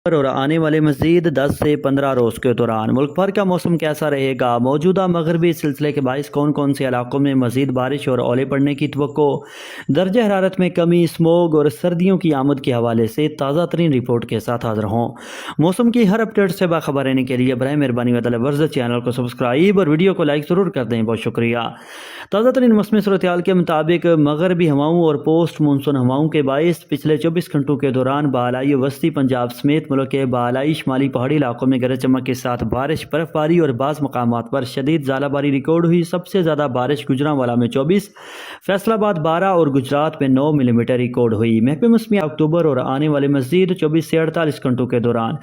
اور آنے والے مزید 10 سے 15 روز کے دوران ملک بھر کا موسم کیسا رہے گا؟ موجودہ مغربی سلسلے کے باعث کون کون سے علاقوں میں مزید بارش اور اولے پڑنے کی توقع؟ درجہ حرارت میں کمی، اسموگ اور سردیوں کی آمد کے حوالے سے تازہ ترین رپورٹ کے ساتھ حاضر ہوں۔ موسم کی ہر اپڈیٹ سے باخبر رہنے کے لیے براہ مہربانی وطلب ورز چینل کو سبسکرائب اور ویڈیو کو لائک ضرور کر دیں۔ بہت شکریہ۔ تازہ ترین موسمی صورتحال کے مطابق مغربی ہواؤں اور پوسٹ مونسون ہواؤں کے باعث پچھلے 24 گھنٹوں کے دوران بالائی وسطی پنجاب سمیت ملک کے بالائی شمالی پہاڑی علاقوں میں گرج چمک کے ساتھ بارش، برف باری اور بعض مقامات پر شدید ژالہ باری ریکارڈ ہوئی۔ سب سے زیادہ بارش گوجرانوالا میں 24، فیصل آباد 12 اور گجرات میں 9 ملی میٹر ریکارڈ ہوئی۔ محکمہ موسمیات اکتوبر اور آنے والے مزید 24 سے 48 گھنٹوں کے دوران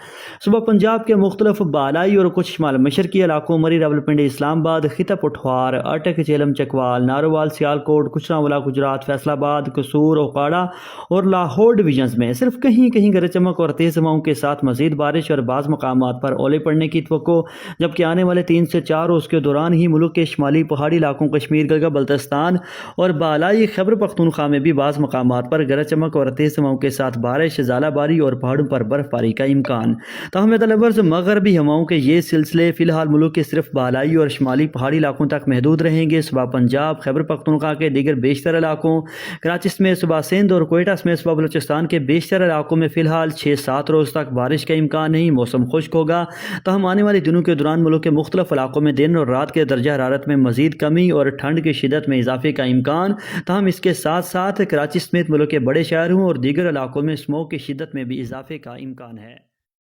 صبح پنجاب کے مختلف بالائی اور کچھ شمال مشرقی علاقوں، مری راولپنڈی، اسلام آباد، خطہ پٹھوار، اٹک، جہلم، چکوال، ناروال، سیالکوٹ، گوجرانوالا، گجرات، فیصل آباد، قصور، اوقاڑہ اور لاہور ڈویژنز میں صرف کہیں کہیں گرج چمک اور تیز ہواؤں کے ساتھ مزید بارش اور بعض مقامات پر اولے پڑنے کی توقع، جبکہ آنے والے 3 سے 4 روز کے دوران ہی ملک کے شمالی پہاڑی علاقوں، کشمیر، گلگت بلتستان اور بالائی خیبر پختونخوا میں بھی بعض مقامات پر گرج چمک اور تیز ہواؤں کے ساتھ بارش، ژالہ باری اور پہاڑوں پر برف باری کا امکان۔ تاہم متلفظ مغربی ہواؤں کے یہ سلسلے فی الحال ملک کے صرف بالائی اور شمالی پہاڑی علاقوں تک محدود رہیں گے۔ صبح پنجاب، خیبر پختونخوا کے دیگر بیشتر علاقوں، کراچی سمیت صبح سندھ اور کوئٹہ سمیت صبح بلوچستان کے بیشتر علاقوں میں فی الحال 6-7 روز تک بارش کا امکان نہیں۔ موسم خشک ہوگا، تاہم آنے والے دنوں کے دوران ملک کے مختلف علاقوں میں دن اور رات کے درجہ حرارت میں مزید کمی اور ٹھنڈ کی شدت میں اضافے کا امکان۔ تاہم اس کے ساتھ ساتھ کراچی سمیت ملک کے بڑے شہروں اور دیگر علاقوں میں اسموگ کی شدت میں بھی اضافے کا امکان ہے۔